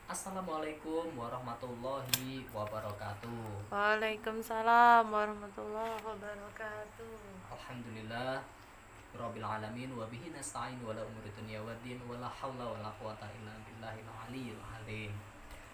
Assalamualaikum warahmatullahi wabarakatuh. Waalaikumsalam warahmatullahi wabarakatuh. Alhamdulillah Rabbil alamin wa bihi nasta'in wala umuri dunya waddin wala haula wala quwata illa billahil aliyyil azim.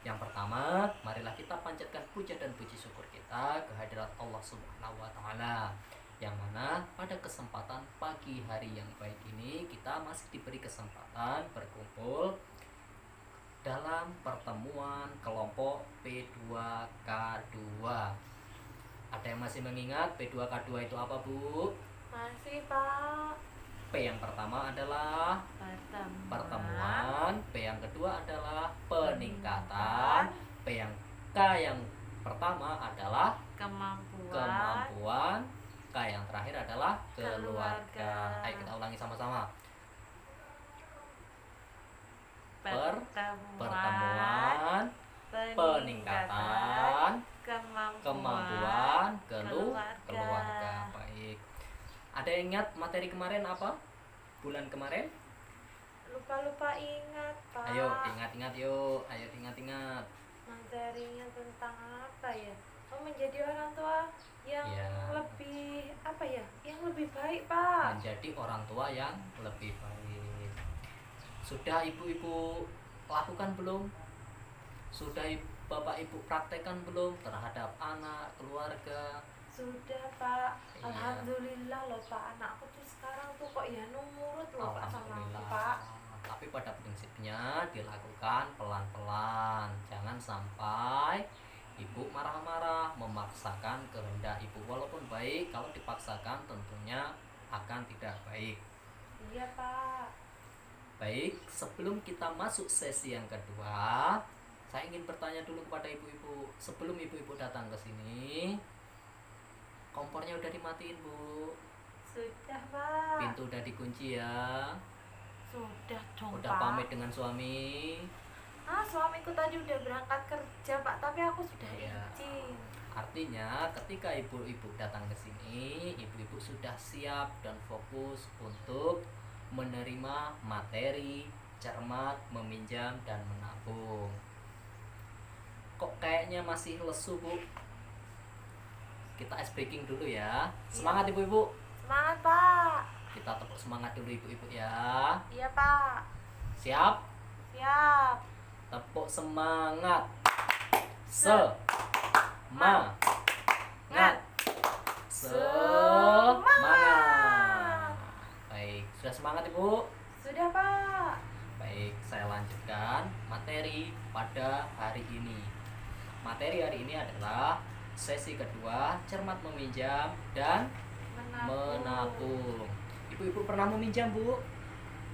Yang pertama, marilah kita panjatkan puja dan puji syukur kita kehadirat Allah Subhanahu wa taala. Yang mana pada kesempatan pagi hari yang baik ini kita masih diberi kesempatan berkumpul dalam pertemuan kelompok P2K2. Ada yang masih mengingat P2K2 itu apa, Bu? Masih, Pak. P yang pertama adalah pertemuan, P yang kedua adalah peningkatan, P yang K yang pertama adalah kemampuan, K yang terakhir adalah keluarga. Ayo kita ulangi sama-sama. Pertemuan, peningkatan, kemampuan, keluarga. Baik. Ada yang ingat materi kemarin apa? Bulan kemarin? Lupa ingat, Pak. Ayo ingat-ingat yuk. Ayo ingat-ingat. Materinya tentang apa ya? Menjadi orang tua yang lebih apa ya? Yang lebih baik, Pak. Menjadi orang tua yang lebih baik. Sudah ibu-ibu lakukan belum? Sudah bapak ibu praktekkan belum terhadap anak, keluarga? Sudah, Pak. Iya. Alhamdulillah loh, Pak. Anakku tuh sekarang tuh kok ya nurut loh, Pak, sama aku, Alhamdulillah. Pak. Tapi pada prinsipnya dilakukan pelan-pelan. Jangan sampai ibu marah-marah memaksakan kehendak ibu. Walaupun baik, kalau dipaksakan tentunya akan tidak baik. Iya, Pak. Baik, sebelum kita masuk sesi yang kedua, saya ingin bertanya dulu kepada ibu-ibu. Sebelum ibu-ibu datang ke sini, kompornya udah dimatiin, Bu? Sudah, Pak. Pintu udah dikunci ya? Sudah dong, Udah Pak. pamit dengan suami? Suamiku tadi udah berangkat kerja, Pak, tapi aku sudah Iya. izin. Artinya ketika ibu-ibu datang ke sini, ibu-ibu sudah siap dan fokus untuk menerima materi, cermat, meminjam, dan menabung. Kok kayaknya masih lesu, Bu? Kita ice breaking dulu ya. Semangat ibu-ibu. Semangat, Pak. Kita tepuk semangat dulu ibu-ibu ya. Iya, Pak. Siap? Siap. Tepuk semangat. Semangat. Semangat. Baik, sudah semangat ibu? Sudah, Pak. Baik, saya lanjutkan materi pada hari ini. Materi hari ini adalah sesi kedua, cermat meminjam dan menabung. Ibu-ibu pernah meminjam, Bu?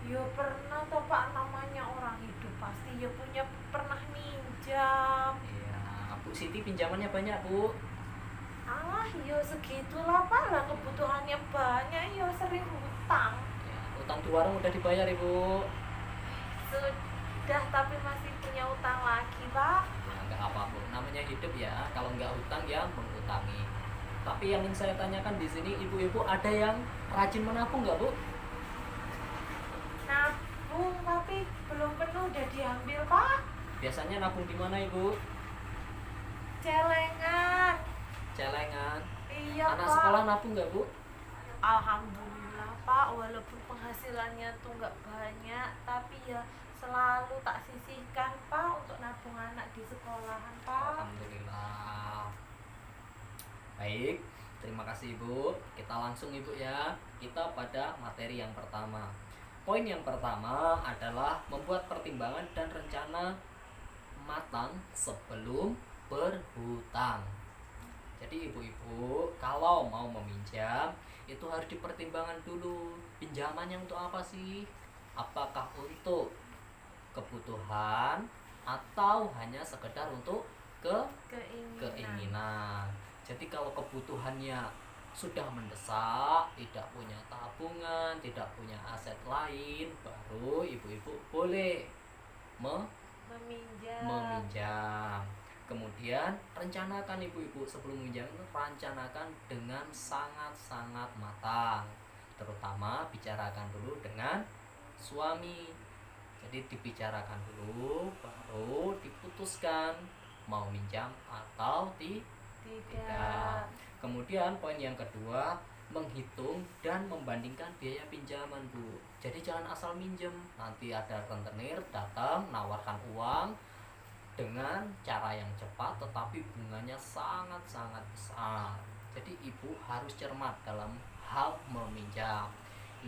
Ya pernah toh, Pak, namanya orang hidup pasti ya punya pernah minjam. Iya, Bu Siti pinjamannya banyak, Bu. Ya segitulah, Pak, lah kebutuhannya banyak, ya sering hutang. Ya, utang di warung udah dibayar, Ibu. Sudah, tapi masih punya utang lagi, Pak. Ya, nggak apa, Bu. Namanya hidup ya. Kalau nggak hutang ya mengutangi. Tapi yang ingin saya tanyakan di sini, ibu-ibu ada yang rajin menabung nggak, Bu? Nabung, tapi belum penuh udah diambil, Pak. Biasanya nabung di mana, Ibu? Celengan. Celengan. Iya, Anak Pak. sekolah nabung nggak, Bu? Alhamdulillah, Pak, walaupun penghasilannya tuh nggak banyak, tapi ya selalu tak sisihkan, Pak, untuk nabung anak di sekolahan, Pak. Alhamdulillah. Baik, terima kasih Ibu. Kita langsung Ibu ya. Kita pada materi yang pertama. Poin yang pertama adalah membuat pertimbangan dan rencana matang sebelum berhutang. Jadi ibu-ibu kalau mau meminjam itu harus dipertimbangkan dulu, pinjamannya untuk apa sih? Apakah untuk kebutuhan atau hanya sekedar untuk keinginan. Jadi kalau kebutuhannya sudah mendesak, tidak punya tabungan, tidak punya aset lain, baru ibu-ibu boleh meminjam. Kemudian rencanakan ibu-ibu sebelum meminjam, rencanakan dengan sangat-sangat matang. Terutama bicarakan dulu dengan suami. Jadi dibicarakan dulu, baru diputuskan mau minjam atau tidak. Tidak. Kemudian poin yang kedua, menghitung dan membandingkan biaya pinjaman, Bu. Jadi jangan asal minjem, nanti ada rentenir datang nawarkan uang dengan cara yang cepat tetapi bunganya sangat-sangat besar. Jadi ibu harus cermat dalam hal meminjam.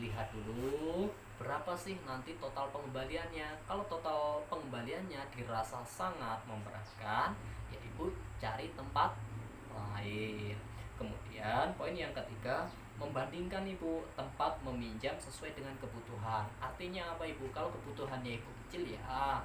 Lihat dulu berapa sih nanti total pengembaliannya. Kalau total pengembaliannya dirasa sangat memberatkan, ya ibu cari tempat lain. Kemudian poin yang ketiga, membandingkan ibu tempat meminjam sesuai dengan kebutuhan. Artinya apa ibu? Kalau kebutuhannya ibu kecil ya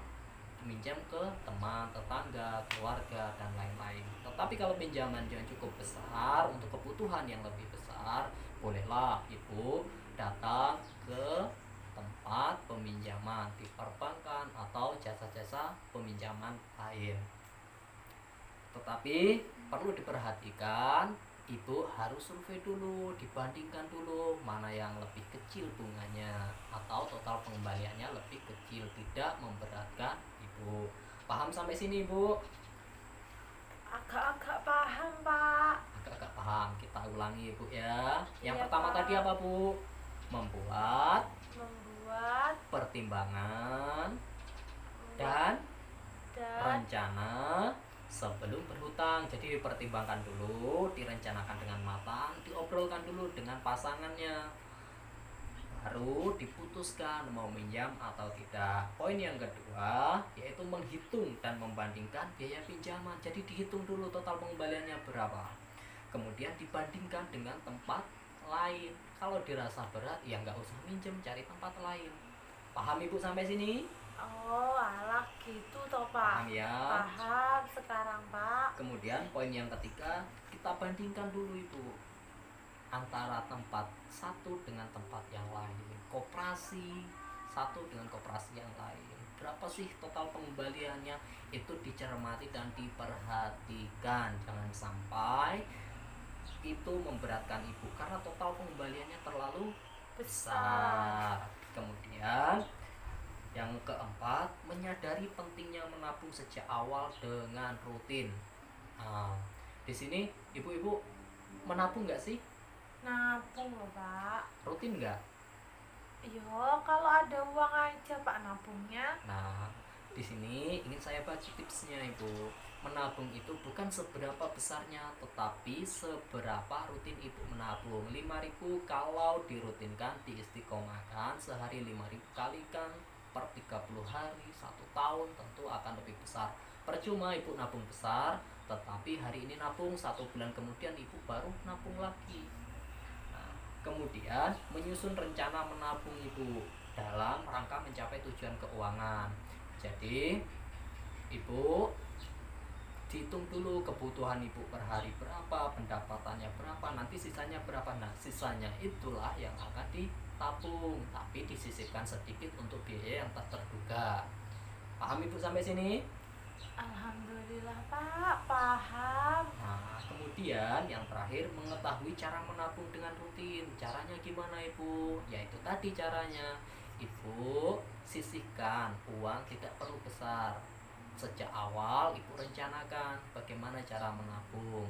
minjam ke teman, tetangga, keluarga, dan lain-lain. Tetapi kalau pinjaman yang cukup besar untuk kebutuhan yang lebih besar, bolehlah ibu datang ke tempat peminjaman di perbankan atau jasa-jasa peminjaman lain. Tetapi perlu diperhatikan, ibu harus survei dulu, dibandingkan dulu mana yang lebih kecil bunganya atau total pengembaliannya lebih kecil, tidak memberatkan ibu. Paham sampai sini ibu? Agak-agak paham, Pak. Agak-agak paham, kita ulangi ibu ya. Yang Iya, pertama Pak. tadi apa bu? Membuat pertimbangan dan dan rencana sebelum berhutang. Jadi dipertimbangkan dulu, direncanakan dengan matang, diobrolkan dulu dengan pasangannya, baru diputuskan mau minjam atau tidak. Poin yang kedua yaitu menghitung dan membandingkan biaya pinjaman. Jadi dihitung dulu total pengembaliannya berapa, kemudian dibandingkan dengan tempat lain. Kalau dirasa berat ya nggak usah minjem, cari tempat lain. Paham ibu sampai sini? oh alah gitu toh, Pak. Paham ya? Paham sekarang, Pak. Kemudian poin yang ketiga, kita bandingkan dulu ibu antara tempat satu dengan tempat yang lain, koperasi satu dengan koperasi yang lain. Berapa sih total pengembaliannya? Itu dicermati dan diperhatikan. Jangan sampai itu memberatkan ibu karena total pengembaliannya terlalu besar. Kemudian yang keempat, menyadari pentingnya menabung sejak awal dengan rutin. Nah, di sini ibu-ibu menabung nggak sih? Nabung loh, Pak. Rutin nggak? Yo, kalau ada uang aja, Pak, nabungnya. Nah, di sini ingin saya bagi tipsnya ibu. Menabung itu bukan seberapa besarnya, tetapi seberapa rutin ibu menabung. 5.000 kalau dirutinkan, diistiqomahkan sehari 5.000 kalikan per 30 hari, 1 tahun tentu akan lebih besar. Percuma ibu nabung besar, tetapi hari ini nabung, 1 bulan kemudian ibu baru nabung lagi. Nah, kemudian menyusun rencana menabung ibu dalam rangka mencapai tujuan keuangan. Jadi ibu dihitung dulu kebutuhan ibu per hari berapa, pendapatannya berapa, nanti sisanya berapa. Nah, sisanya itulah yang akan ditabung, tapi disisipkan sedikit untuk biaya yang tak terduga. Paham ibu sampai sini? Alhamdulillah, Pak, paham. Nah, kemudian yang terakhir, mengetahui cara menabung dengan rutin. Caranya gimana ibu? Yaitu tadi caranya, ibu sisihkan uang tidak perlu besar. Sejak awal ibu rencanakan bagaimana cara menabung.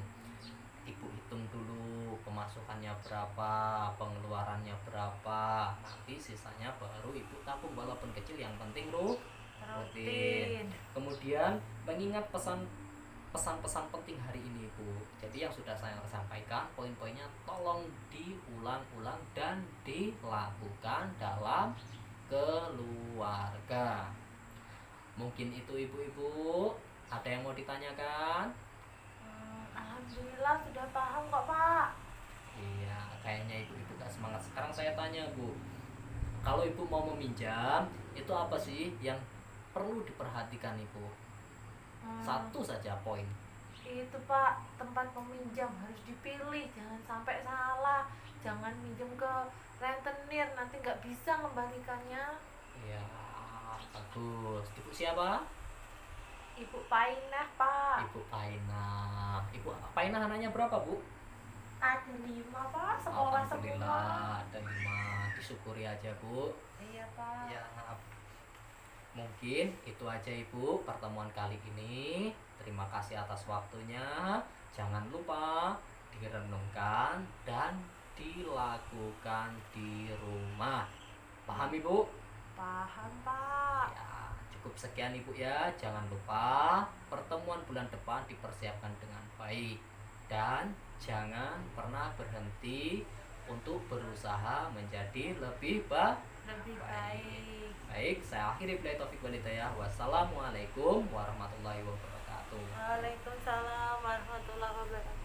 Ibu hitung dulu pemasukannya berapa, pengeluarannya berapa, nanti sisanya baru ibu tabung walaupun kecil, yang penting rutin. Kemudian mengingat pesan-pesan penting hari ini ibu. Jadi yang sudah saya sampaikan poin-poinnya tolong diulang-ulang dan dilakukan dalam keluarga. Mungkin itu ibu-ibu, ada yang mau ditanyakan? Alhamdulillah sudah paham kok, Pak. Iya, kayaknya ibu-ibu gak semangat. Sekarang saya tanya bu, kalau ibu mau meminjam, itu apa sih yang perlu diperhatikan ibu? Satu saja poin. Itu, Pak, tempat peminjam harus dipilih, jangan sampai salah. Jangan minjem ke rentenir, nanti nggak bisa ngembalikannya. Iya, bagus. Ibu siapa? Ibu Painah, Pak. Ibu Painah. Ibu Painah anaknya berapa bu? Ada 5, Pak, sekolah semua. Alhamdulillah ada 5. Disyukuri aja bu. Iya, Pak. Ya, Mungkin itu aja Ibu pertemuan kali ini. Terima kasih atas waktunya. Jangan lupa direnungkan dan dilakukan di rumah. Paham Ibu? Paham, Pak. Ya, cukup sekian Ibu ya. Jangan lupa pertemuan bulan depan dipersiapkan dengan baik. Dan jangan pernah berhenti untuk berusaha menjadi lebih Lebih baik. baik. Saya akhiri billahi taufik wal hidayah. Wassalamualaikum warahmatullahi wabarakatuh. Waalaikumsalam warahmatullahi wabarakatuh.